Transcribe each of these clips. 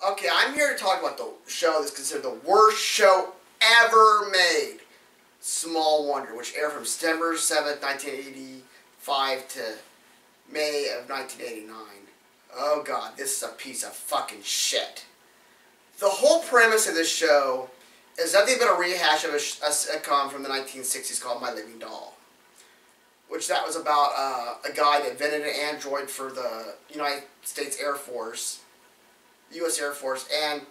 Okay, I'm here to talk about the show that's considered the worst show ever made. Small Wonder, which aired from September 7th, 1985 to May of 1989. Oh god, this is a piece of fucking shit. The whole premise of this show is nothing but a rehash of a sitcom from the 1960s called My Living Doll. Which that was about a guy that invented an android for the United States Air Force, U.S. Air Force, and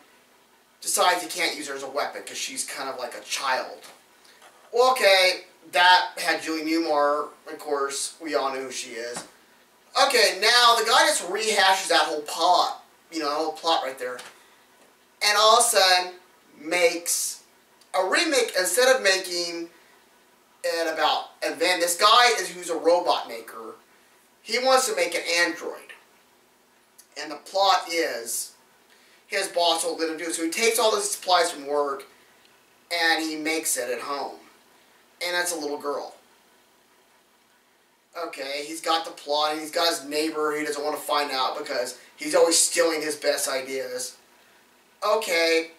decides he can't use her as a weapon because she's kind of like a child. Well, okay, that had Julie Newmar, of course, we all know who she is. Okay, now the guy just rehashes that whole plot, the whole plot right there, and all of a sudden makes a remake. Instead of making it about, and then this guy who's a robot maker, he wants to make an android, and the plot is his boss will let him do it. So he takes all the supplies from work and he makes it at home. And it's a little girl. Okay, he's got the plot and he's got his neighbor he doesn't want to find out because he's always stealing his best ideas. Okay,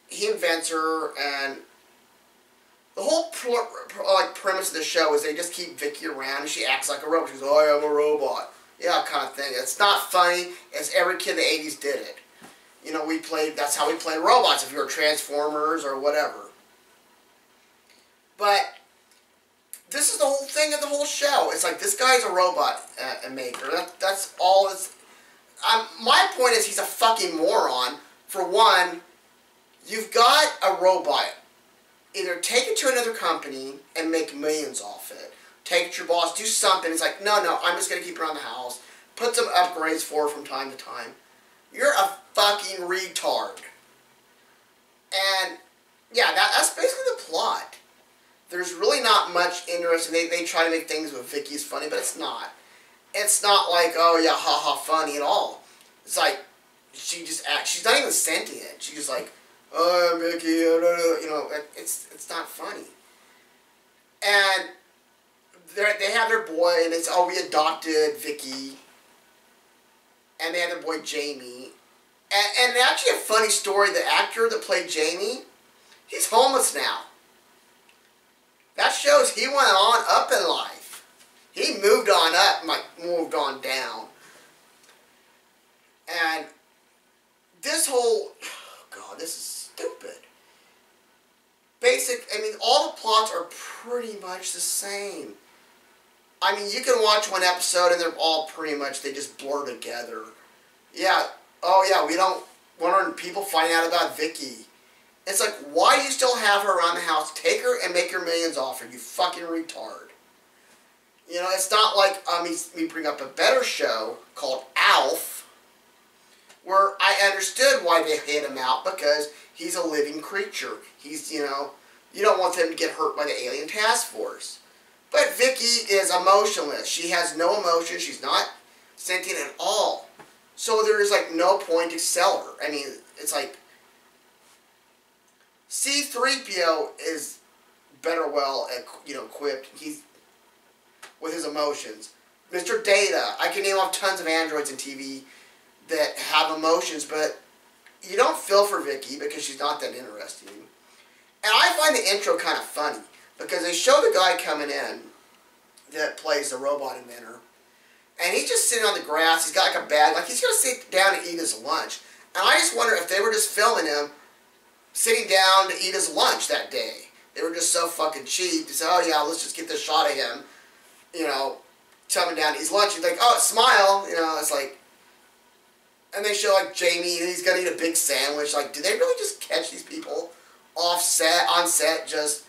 he invents her, and the whole premise of the show is they just keep Vicky around and she acts like a robot. She goes, "Oh, I am a robot." Yeah, kind of thing. It's not funny, as every kid in the 80s did it. That's how we played robots, if you were Transformers or whatever. But this is the whole thing of the whole show. It's like, this guy's a robot maker. That's all it's... my point is, he's a fucking moron. For one, you've got a robot. Either take it to another company and make millions off it. Take it to your boss, do something. It's like, no, I'm just going to keep it around the house. Put some upgrades for her from time to time. You're a fucking retard. And, yeah, that's basically the plot. There's really not much interesting. They try to make things with Vicky's funny, but it's not. It's not like, oh yeah, haha, funny at all. It's like, she just acts, she's not even sentient. She's just like, oh, Vicky, it's not funny. And they have their boy, and it's, oh, we adopted Vicky. And they have their boy Jamie. And actually a funny story, the actor that played Jamie, he's homeless now. That shows he went on up in life. He moved on up, moved on down. And this whole, oh God, this is stupid. All the plots are pretty much the same. You can watch one episode and they're all pretty much, they just blur together. Yeah, oh yeah, we don't want people finding out about Vicky. It's like, why do you still have her around the house? Take her and make her millions off her, you fucking retard. It's not like, we bring up a better show called Alf, where I understood why they hit him out, because he's a living creature. He's, you don't want him to get hurt by the alien task force. But Vicky is emotionless. She has no emotion. She's not sentient at all. So there is, like, no point to sell her. It's like, C-3PO is better equipped. He's with his emotions. Mr. Data, I can name off tons of androids in TV that have emotions, but you don't feel for Vicky because she's not that interesting. And I find the intro kind of funny, because they show the guy coming in that plays the robot inventor, and he's just sitting on the grass. He's got like a bag, like he's going to sit down and eat his lunch. And I just wonder if they were just filming him sitting down to eat his lunch that day. They were just so fucking cheap to say, oh yeah, let's just get this shot of him, coming down to eat his lunch. He's like, oh, smile, it's like, and they show like Jamie, and he's gonna eat a big sandwich. Like, do they really just catch these people on set, just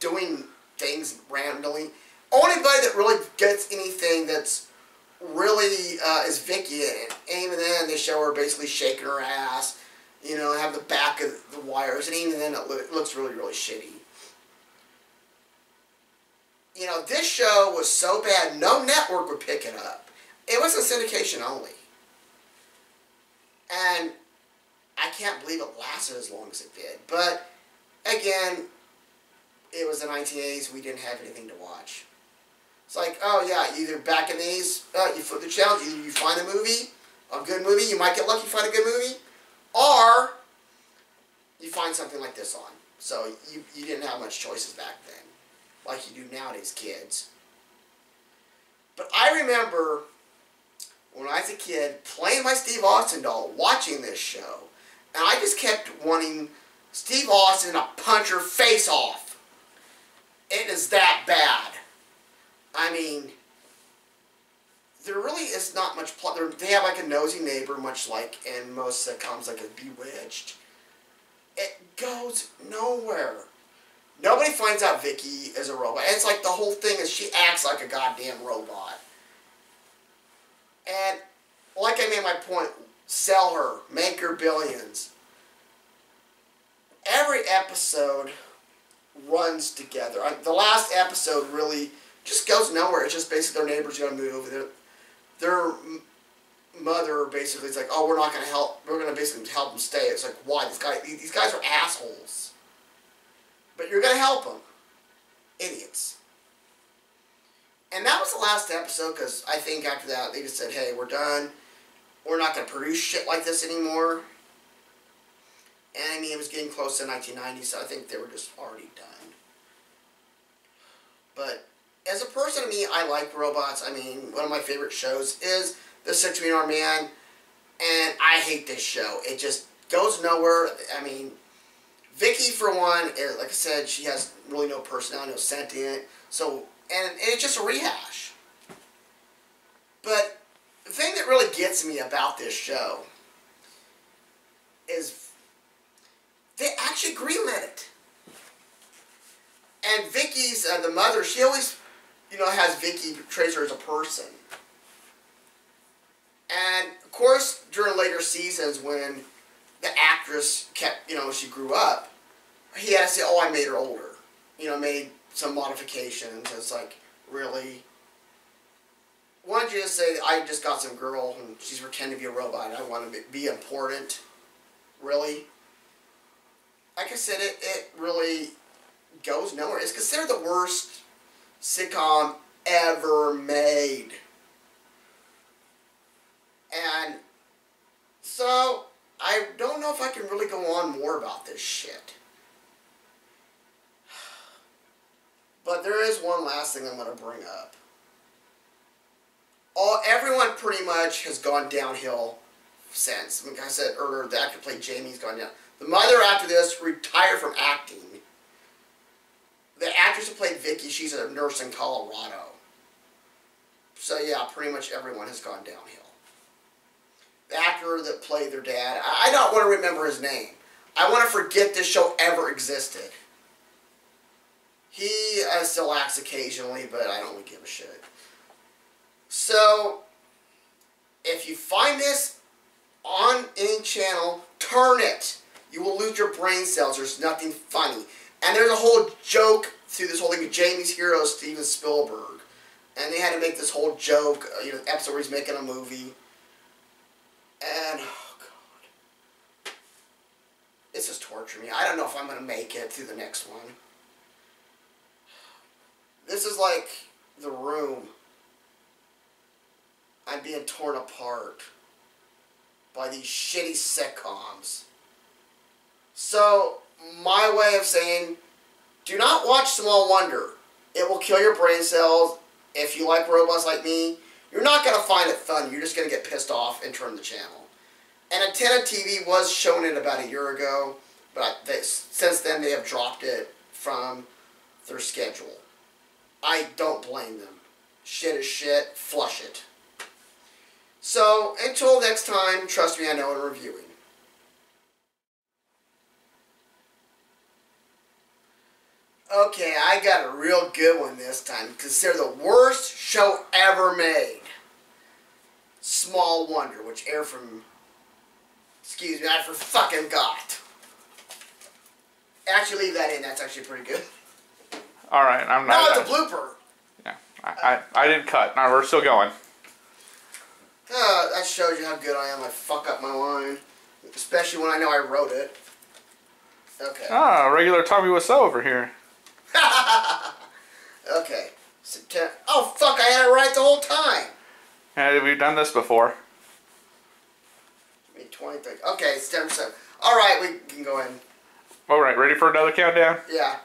doing things randomly? Only guy that really gets anything that's really is Vicky, and even then they show her basically shaking her ass, have the back of the wires, and even then it looks really, really shitty. This show was so bad, no network would pick it up. It was a syndication only. And I can't believe it lasted as long as it did. But, again, it was the 1980s, we didn't have anything to watch. It's like, oh yeah, either back in the 80s, you flip the channel, either you find a movie, a good movie, you might get lucky to find a good movie, Or you find something like this on. So you didn't have much choices back then, like you do nowadays, kids. But I remember when I was a kid playing my Steve Austin doll, watching this show, and I just kept wanting Steve Austin to punch her face off. It is that bad. I mean, there really is not much plot. They have like a nosy neighbor, much like in most sitcoms, like a Bewitched. It goes nowhere. Nobody finds out Vicky is a robot. It's like the whole thing is she acts like a goddamn robot. And like I made my point, sell her, make her billions. Every episode runs together. The last episode really just goes nowhere. It's just basically their neighbor's going to move. Their mother basically is like, oh, we're not going to help. We're going to basically help them stay. It's like, why? These guys are assholes. But you're going to help them. Idiots. And that was the last episode, because I think after that they just said, hey, we're done. We're not going to produce shit like this anymore. And I mean, it was getting close to 1990, so I think they were just already done. But as a person to me, I like robots. I mean, one of my favorite shows is The 6 Million Dollar Man. And I hate this show. It just goes nowhere. I mean, Vicky, for one, like I said, she has really no personality, no sentient. So, and it's just a rehash. But the thing that really gets me about this show is they actually greenlit it. And Vicky's, the mother, she always, has Vicky, portrays her as a person. And, of course, during later seasons when the actress kept, she grew up, he had to say, oh, I made her older. Made some modifications. It's like, really? Why don't you just say, I just got some girl and she's pretending to be a robot and I want to be important? Really? Like I said, it really goes nowhere. It's considered the worst sitcom ever made. And so, I don't know if I can really go on more about this shit. But there is one last thing I'm going to bring up. Everyone pretty much has gone downhill since. Like I said earlier, the actor who played Jamie's gone down. The mother, after this, retired from acting. The actress who played Vicky, she's a nurse in Colorado. So yeah, pretty much everyone has gone downhill. The actor that played their dad, I don't want to remember his name. I want to forget this show ever existed. He still acts occasionally, but I don't really give a shit. So, if you find this on any channel, turn it. You will lose your brain cells. There's nothing funny. And there's a whole joke through this whole thing. Jamie's hero is Steven Spielberg. And they had to make this whole joke, episode where he's making a movie. And, oh God. This is torturing me. I don't know if I'm going to make it through the next one. This is like The Room. I'm being torn apart by these shitty sitcoms. So, my way of saying, do not watch Small Wonder. It will kill your brain cells. If you like robots like me, you're not going to find it fun. You're just going to get pissed off and turn the channel. And Antenna TV was shown it about a year ago, but since then they have dropped it from their schedule. I don't blame them. Shit is shit. Flush it. So, until next time, trust me, I know in reviewing. Okay, I got a real good one this time. Consider the worst show ever made. Small Wonder, which aired from... Excuse me, I forgot. Actually, leave that in. That's actually pretty good. Alright, I'm not... No, it's a blooper. Yeah, I didn't cut. No, we're still going. That shows you how good I am. I fuck up my line. Especially when I know I wrote it. Okay. Ah, regular Tommy Wiseau over here. Okay. Oh, fuck, I had it right the whole time. Have we done this before? Let me 23. Okay, September 7th. All right, we can go in. All right, ready for another countdown? Yeah.